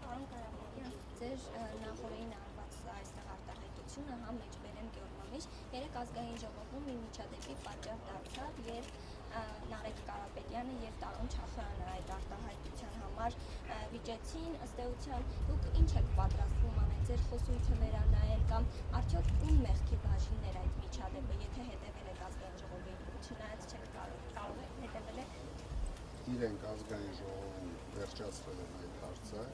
Պարոն Կարապետյան, ձեր նախորդին արված այստեղ արտահայտությունը համ մեջբերեմ Գյորգոմից երեք ազգային ժողովում մի միջադեպի պատճառ դարձավ, երբ Նարեկ Կարապետյանը եւ Տարոն Չախոյանը այդ արտահայտության համար վիճեցին, ըստ էության դուք ինչ եք պատրաստվում անել, ձեր խոսույթը վերանայել կամ արդյոք ում մեղքի բաժիններ այդ միջադեպը, եթե հետևել եք ազգային ժողովին, չնայած չեք կարող եք հետևել եք։ Իրենք ազգային ժողովում վերջացրել են այդ հարցը,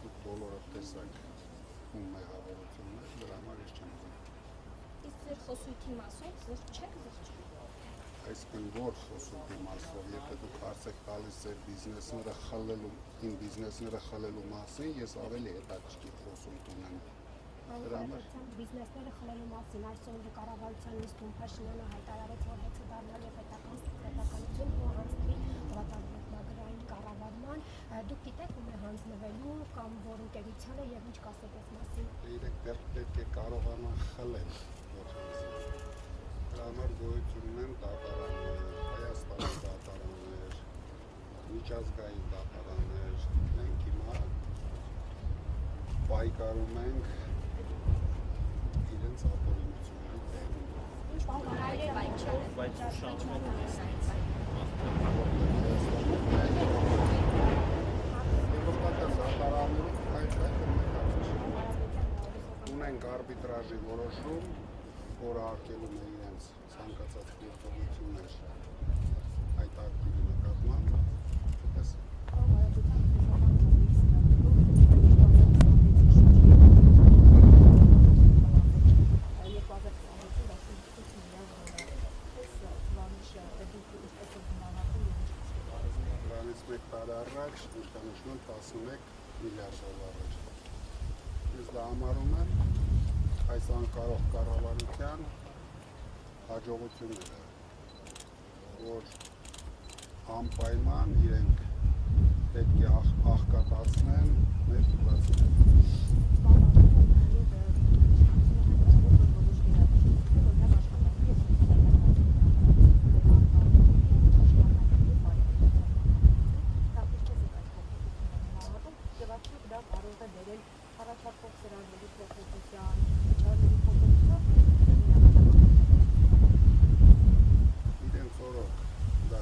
դուք բոլորը տեսակ ում մեղավորությունն է, դրա համար ես չեմ ուզում։ Իսկ ձեր խոսույթի մասով զղջ չեք զղջում։ Այսինքն որ խոսույթի մասով, եթե դուք հարց եք տալիս ձեր բիզնեսները խլելու, իմ բիզնեսները խլելու մասին, ես ավելի հետաքրքիր խոսույթ ունեմ։ Դրա համար բիզնեսները խլելու մասին այսօր կառավարության նիստում Փաշինյանը հայտարարեց, որ հեծը դառնալ է պետականություն ու հանձնվի վատագործնագրային կառավարման, դուք գիտեք ում է հանձնվելու կամ որ ընկերությանը եւ ինչ կասեք այս մասին։ Իրենք դեռ պետք է կարողանան խլել, որ հանձնվի։ Դրա համար գոյություն ունեն դատարաններ, Հայաստանի դատարաններ, միջազգային դատարաններ, մենք հիմա պայքարում ենք իրենց ապօրինությունների դեմ։ Ինչ բան Բայց շահում ունենք արբիտրաժի որոշում, որը արգելում է իրենց ցանկացած գործողություններ այդ ակտիվի նկատմամբ, դրանից մեկ տարի առաջ ինչքանշնում 11 միլիարդ դոլարներ։ Ես դա համարում եմ այս անկարող կառավարության հաջողությունները, որ անպայման իրենք պետք է աղքատացնեն մեր դպրոցները։ Իրենց օրոք դա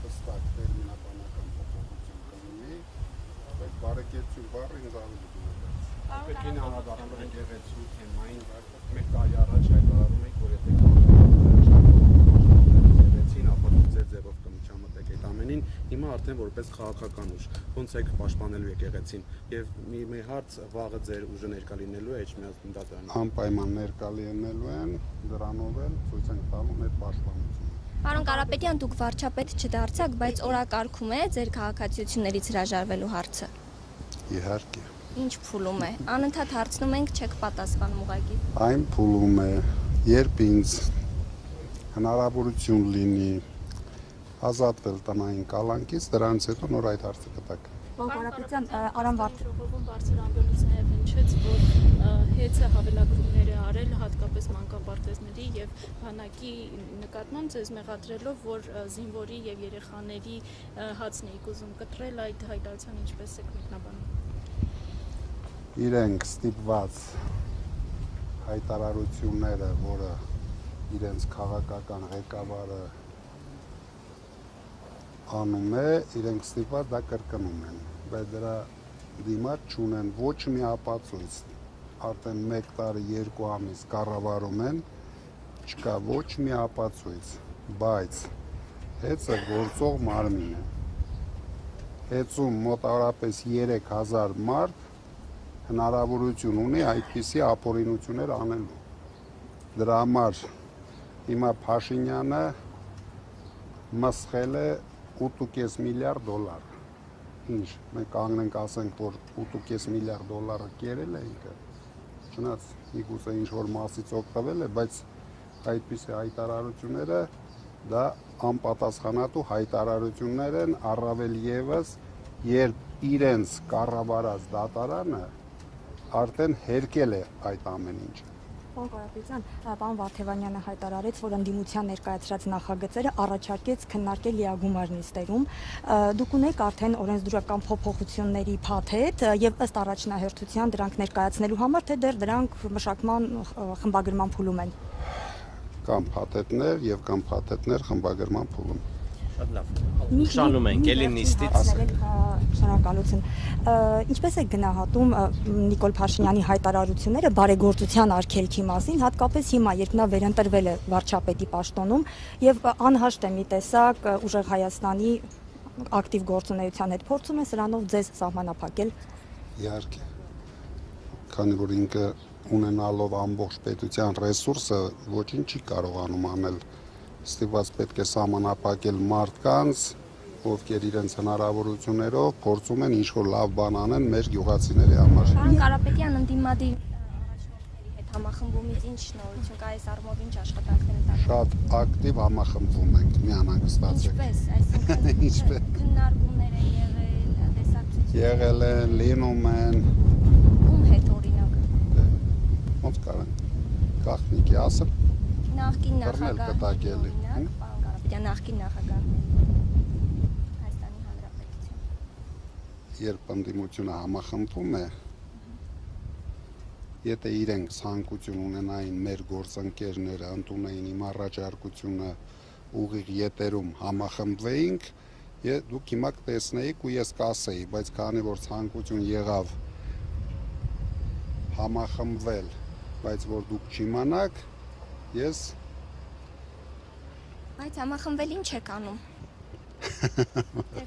հստակ տերմինաբանական փոփոխություն կլինի, բայց բարեկեցություն բառը ինձ ավելի դիմադրեց։ պետք է անդրադառնալ եկեղեցու թեմային, մեկ տարի առաջ հայտարարում եք, որ եթե եկեղեցին, ապա դուք ձեր ձևով կմիջամտեք այդ ամենին, հիմա արդեն որպես քաղաքական ուժ, ոնց եք պաշտպանելու եկեղեցին եւ մի հարց վաղը ձեր ուժը ներկա լինելու է Էջմիածին դատարանում։ Անպայման ներկա լինելու են, դրանով էլ ցույց ենք տալու մեր պաշտպանությունը։ Պարոն Կարապետյան, դուք վարչապետ չդարձաք, բայց օրակարգում է ձեր քաղաքացիություններից հրաժարվելու հարցը։ Իհարկե։ Ինչ փուլում է։ Անընդհատ հարցնում ենք, չեք պատասխանում ուղղակի։ Այն փուլում է, երբ ինձ հնարավորություն լինի ազատվել տնային կալանքից, դրանից հետո նոր այդ հարցը կտակ։ Պարոն Կարապետյան, Արամ ժողովում բարձր ամբողջից նաև հնչեց, որ հեծը հավելագրումներ է արել հատկապես մանկապարտեզների եւ բանակի նկատմամբ ձեզ մեղադրելով, որ զինվորի եւ երեխաների հացն եք ուզում կտրել, այդ հայտարարության ինչպես եք մեկնաբանում։ Իրենք ստիպված հայտարարությունները, որը իրենց քաղաքական ղեկավարը անում է, իրենք ստիպված դա կրկնում են, բայց դրա դիմաց չունեն ոչ մի ապացույց, արդեն 1 տարի 2 ամիս կառավարում են, չկա ոչ մի ապացույց, բայց հեծը գործող մարմին է, հեծում մոտավորապես 3000 մարդ հնարավորություն ունի այդպիսի ապօրինություններ անելու, դրա համար հիմա Փաշինյանը մսխել է 8.5 միլիարդ դոլար, ինչ, մենք անգնենք ասենք, որ 8.5 միլիարդ դոլարը կերել է ինքը, չնայած միգուցե ինչ-որ մասից օգտվել է, բայց այդպիսի հայտարարությունները դա անպատասխանատու հայտարարություններ են, առավել ևս, երբ իրենց կառավարած դատարանը արդեն հերկել է այդ ամեն ինչը։ Պարոն Կարապետյան, պարոն Վարդևանյանը հայտարարեց, որ ընդդիմության ներկայացրած նախագծերը առաջարկեց քննարկել լիագումար նիստերում։ Դուք ունեք արդեն օրենսդրական փոփոխությունների փաթեթ եւ ըստ առաջնահերթության դրանք ներկայացնելու համար, թե դեռ դրանք մշակման խմբագրման փուլում են։ Կամ փաթեթներ եւ կամ փաթեթներ խմբագրման փուլում։ Շատ լավ։ Շանում ենք էլի նիստից։ Շնորհակալություն։ Ինչպես է գնահատում Նիկոլ Փաշինյանի հայտարարությունները բարեգործության արգելքի մասին, հատկապես հիմա, երբ նա վերընտրվել է վարչապետի պաշտոնում եւ անհաշտ է մի տեսակ ուժեղ Հայաստանի ակտիվ գործունեության հետ փորձում է սրանով ձեզ սահմանափակել։ Իհարկե։ Քանի որ ինքը ունենալով ամբողջ պետության ռեսուրսը ոչինչ չի կարողանում անել, ստիպված պետք է սահմանափակել մարդկանց, ովքեր իրենց հնարավորություններով փորձում են ինչ-որ լավ բան անեն մեր գյուղացիների համար։ Պարոն Կարապետյան, ընդդիմադիր առաջնորդների հետ համախմբումից ինչ շնորհություն կա, այս առումով ինչ աշխատանքներ են տարվում։ Շատ ակտիվ համախմբվում ենք, մի անհանգստացեք։ Ինչպես, այսինքն Ինչպես։ քննարկումներ են եղել, տեսակցություններ Եղել են, լինում են, ում հետ օրինակ ոնց կարան գաղտնիքի ասել, նախկին բռնել նախագահ կտակելի, օրինակ, պարոն Կարապետյան, նախկին նախագահ Հայաստանի Հանրապետություն։ երբ ընդդիմությունը համախմբվում է, եթե իրենք ցանկություն ունենային մեր գործընկերները ընդունեին իմ առաջարկությունը ուղիղ ետերում համախմբվեինք, դուք հիմա կտեսնեիք ու ես կասեի, բայց քանի որ ցանկություն եղավ համախմբվել, բայց որ դուք չիմանաք, ես Բայց համախմբվել ինչ եք անում։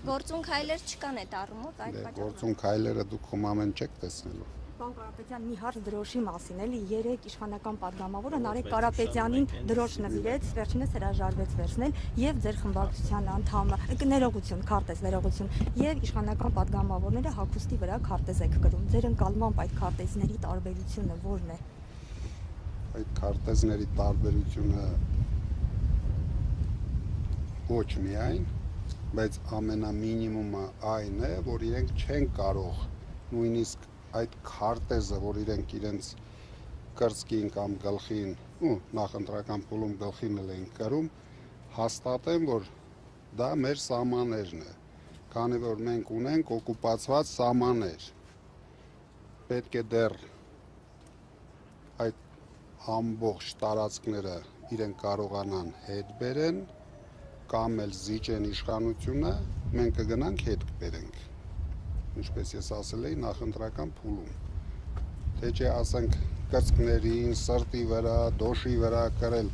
Գործուն քայլեր չկան այդ առումով, այդ պատճառով։ գործուն քայլերը դուք խոմամեն չեք տեսնելու։ Պարոն Կարապետյան, մի հարց դրոշի մասին էլի, երեք իշխանական падգամավորը Նարեկ Կարապետյանին դրոշ նվիրեց, վերջինս հրաժարվեց վերցնել եւ ձեր խմբակցության անդամը, ներողություն, քարտեզ, ներողություն, եւ իշխանական падգամավորները հագուստի վրա քարտեզ եք կրում։ Ձեր ընկալմամբ այդ քարտեզների տարբերությունը ո՞րն է։ Այդ քարտեզների տարբերությունը ոչ միայն, բայց ամենամինիմումը այն է, որ իրենք չեն կարող նույնիսկ այդ քարտեզը, որ իրենք իրենց կրծքին կամ գլխին ու նախընտրական փուլում գլխին են կրում, հաստատեն, որ դա մեր սահմաններն է, քանի որ մենք ունենք օկուպացված սահմաններ, պետք է դեռ այդ ամբողջ տարածքները իրենք կարողանան հետ բերեն կամ էլ զիջեն իշխանությունը, մենք կգնանք հետ կբերենք, ինչպես ես ասել էի նախընտրական փուլում, թե չէ ասենք կրծքներին, սրտի վրա, դոշի վրա կրել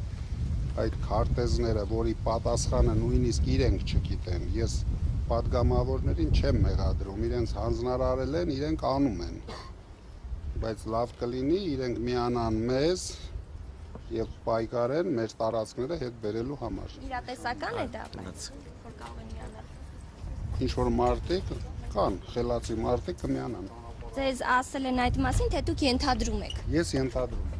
այդ քարտեզները, որի պատասխանը նույնիսկ իրենք չգիտեն, ես падգամավորներին չեմ մեղադրում, իրենց հանձնարարել են, իրենք անում են, բայց լավ կլինի իրենք միանան մեզ եւ պայքարեն մեր տարածքները հետ բերելու համար։ Իրատեսական է դա, բայց որ կարող են միանալ։ Ինչ որ մարդիկ կան, խելացի մարդիկ կմիանան։ Ձեզ ասել են այդ մասին, թե դուք ենթադրում եք։ Ես ենթադրում եմ։